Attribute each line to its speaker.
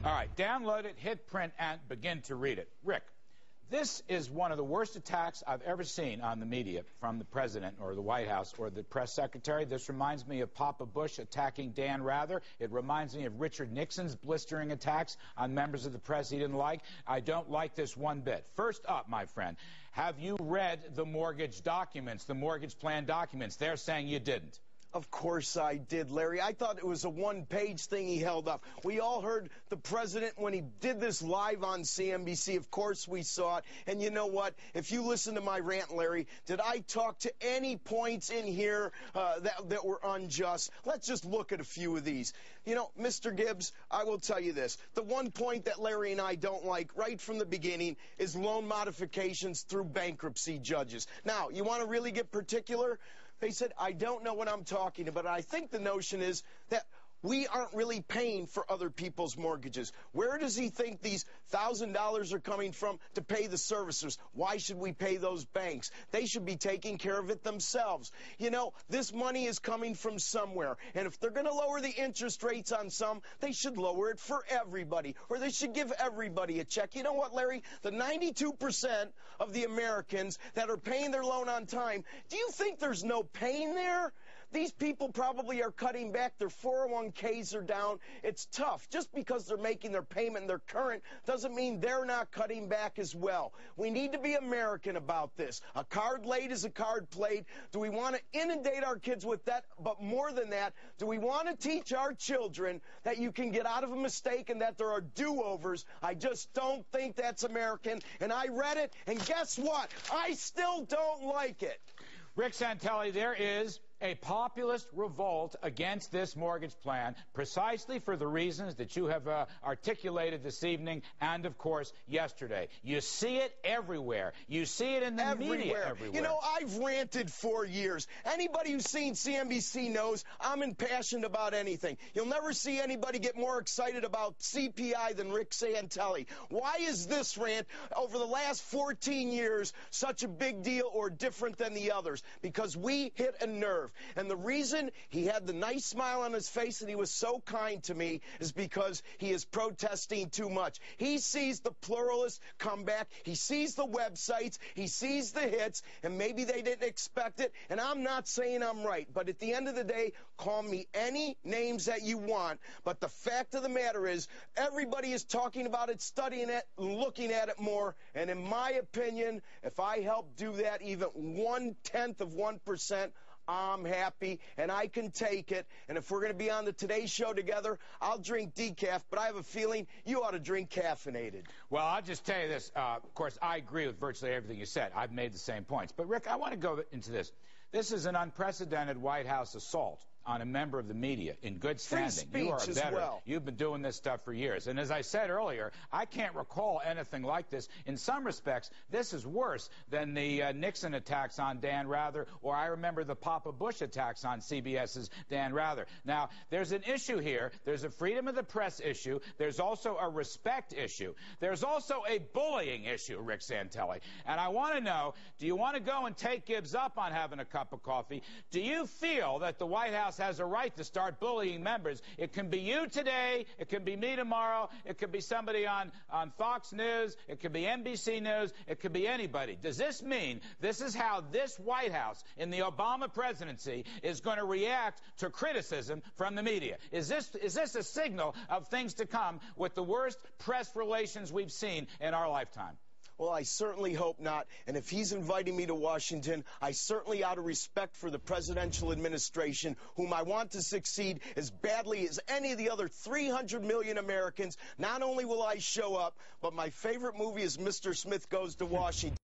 Speaker 1: All right, download it, hit print, and begin to read it. Rick, this is one of the worst attacks I've ever seen on the media from the president or the White House or the press secretary. This reminds me of Papa Bush attacking Dan Rather. It reminds me of Richard Nixon's blistering attacks on members of the press he didn't like. I don't like this one bit. First up, my friend, have you read the mortgage documents, the mortgage plan documents? They're saying you didn't.
Speaker 2: Of course I did, Larry. I thought it was a one-page thing he held up. We all heard the president when he did this live on CNBC. Of course we saw it. And you know what? If you listen to my rant, Larry, did I talk to any points in here that were unjust? Let's just look at a few of these. You know, Mr. Gibbs, I will tell you this. The one point that Larry and I don't like right from the beginning is loan modifications through bankruptcy judges. Now, you want to really get particular? They said, I don't know what I'm talking about. I think the notion is that we aren't really paying for other people's mortgages. Where does he think these $1,000 are coming from to pay the servicers? Why should we pay those banks? They should be taking care of it themselves. You know, this money is coming from somewhere. And if they're going to lower the interest rates on some, they should lower it for everybody. Or they should give everybody a check. You know what, Larry? The 92% of the Americans that are paying their loan on time, do you think there's no pain there? These people probably are cutting back. Their 401ks are down. It's tough. Just because they're making their payment and they're current doesn't mean they're not cutting back as well. We need to be American about this. A card laid is a card played. Do we want to inundate our kids with that? But more than that, do we want to teach our children that you can get out of a mistake and that there are do-overs? I just don't think that's American. And I read it, and guess what? I still don't like it.
Speaker 1: Rick Santelli, there is a populist revolt against this mortgage plan precisely for the reasons that you have articulated this evening and, of course, yesterday. You see it everywhere. You see it in the media everywhere.
Speaker 2: You know, I've ranted for years. Anybody who's seen CNBC knows I'm impassioned about anything. You'll never see anybody get more excited about CPI than Rick Santelli. Why is this rant over the last 14 years such a big deal or different than the others? Because we hit a nerve. And the reason he had the nice smile on his face and he was so kind to me is because he is protesting too much. He sees the pluralists come back. He sees the websites. He sees the hits. And maybe they didn't expect it. And I'm not saying I'm right. But at the end of the day, call me any names that you want. But the fact of the matter is everybody is talking about it, studying it, looking at it more. And in my opinion, if I help do that even 1/10 of 1%, I'm happy, and I can take it. And if we're going to be on the Today Show together, I'll drink decaf, but I have a feeling you ought to drink caffeinated.
Speaker 1: Well, I'll just tell you this. Of course, I agree with virtually everything you said. I've made the same points. But, Rick, I want to go into this. This is an unprecedented White House assault on a member of the media in good standing.
Speaker 2: Free speech
Speaker 1: you are a veteran.
Speaker 2: well.
Speaker 1: You've been doing this stuff for years. And as I said earlier, I can't recall anything like this. In some respects, this is worse than the Nixon attacks on Dan Rather, or I remember the Papa Bush attacks on CBS's Dan Rather. Now, there's an issue here. There's a freedom of the press issue. There's also a respect issue. There's also a bullying issue, Rick Santelli. And I want to know, do you want to go and take Gibbs up on having a cup of coffee? Do you feel that the White House has a right to start bullying members? It can be you today, it can be me tomorrow, it could be somebody on Fox News, it could be NBC News, it could be anybody. Does this mean this is how this White House in the Obama presidency is going to react to criticism from the media? Is this a signal of things to come with the worst press relations we've seen in our lifetime?
Speaker 2: Well, I certainly hope not. And if he's inviting me to Washington, I certainly out of respect for the presidential administration, whom I want to succeed as badly as any of the other 300 million Americans, not only will I show up, but my favorite movie is Mr. Smith Goes to Washington.